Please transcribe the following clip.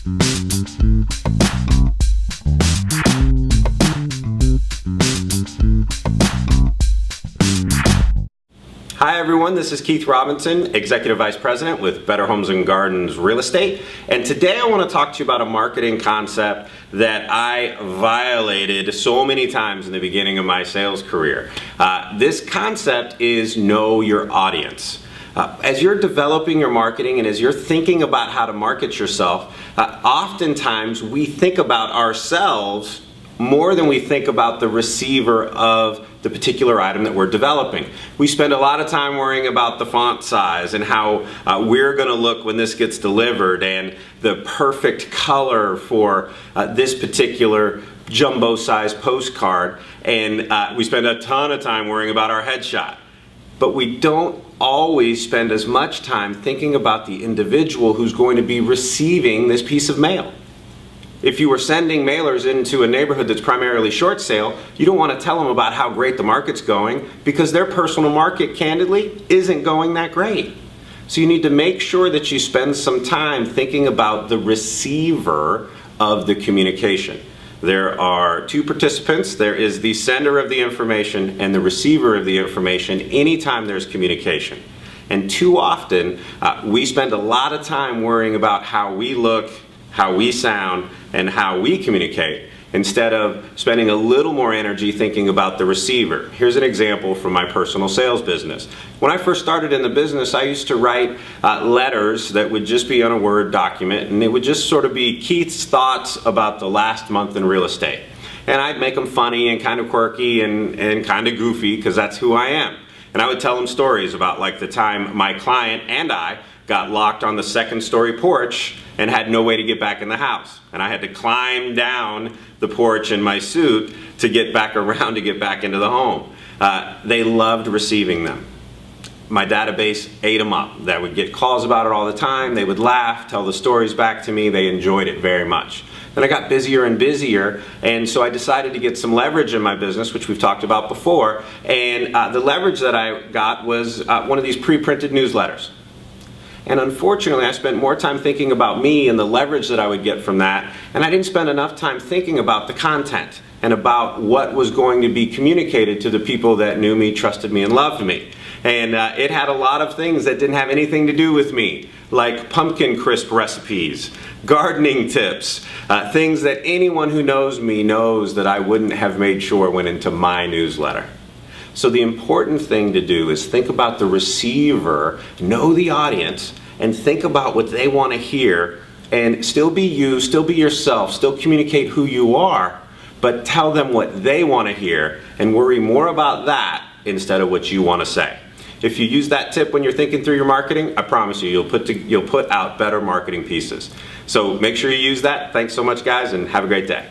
Hi everyone, this is Keith Robinson, Executive Vice President with Better Homes and Gardens Real Estate. And today I want to talk to you about a marketing concept that I violated so many times in the beginning of my sales career. This concept is know your audience. As you're developing your marketing and as you're thinking about how to market yourself, oftentimes we think about ourselves more than we think about the receiver of the particular item that we're developing. We spend a lot of time worrying about the font size and how we're going to look when this gets delivered and the perfect color for this particular jumbo size postcard, and we spend a ton of time worrying about our headshot. But we don't always spend as much time thinking about the individual who's going to be receiving this piece of mail. If you were sending mailers into a neighborhood that's primarily short sale, you don't want to tell them about how great the market's going because their personal market, candidly, isn't going that great. So you need to make sure that you spend some time thinking about the receiver of the communication. There are two participants. There is the sender of the information and the receiver of the information anytime there's communication. And too often, we spend a lot of time worrying about how we look, how we sound, and how we communicate, instead of spending a little more energy thinking about the receiver. Here's an example from my personal sales business. When I first started in the business, I used to write letters that would just be on a Word document, and it would just sort of be Keith's thoughts about the last month in real estate. And I'd make them funny and kind of quirky and kind of goofy, because that's who I am. And I would tell them stories about like the time my client and I got locked on the second-story porch and had no way to get back in the house. And I had to climb down the porch in my suit to get back around to get back into the home. They loved receiving them. My database ate them up. They would get calls about it all the time. They would laugh, tell the stories back to me. They enjoyed it very much. Then I got busier and busier, and so I decided to get some leverage in my business, which we've talked about before. And the leverage that I got was one of these pre-printed newsletters. And unfortunately, I spent more time thinking about me and the leverage that I would get from that, and I didn't spend enough time thinking about the content and about what was going to be communicated to the people that knew me, trusted me, and loved me. And it had a lot of things that didn't have anything to do with me, like pumpkin crisp recipes, gardening tips, things that anyone who knows me knows that I wouldn't have made sure went into my newsletter. So the important thing to do is think about the receiver, know the audience, and think about what they want to hear, and still be you, still be yourself, still communicate who you are, but tell them what they want to hear and worry more about that instead of what you want to say. If you use that tip when you're thinking through your marketing, I promise you, you'll put out better marketing pieces. So make sure you use that. Thanks so much, guys, and have a great day.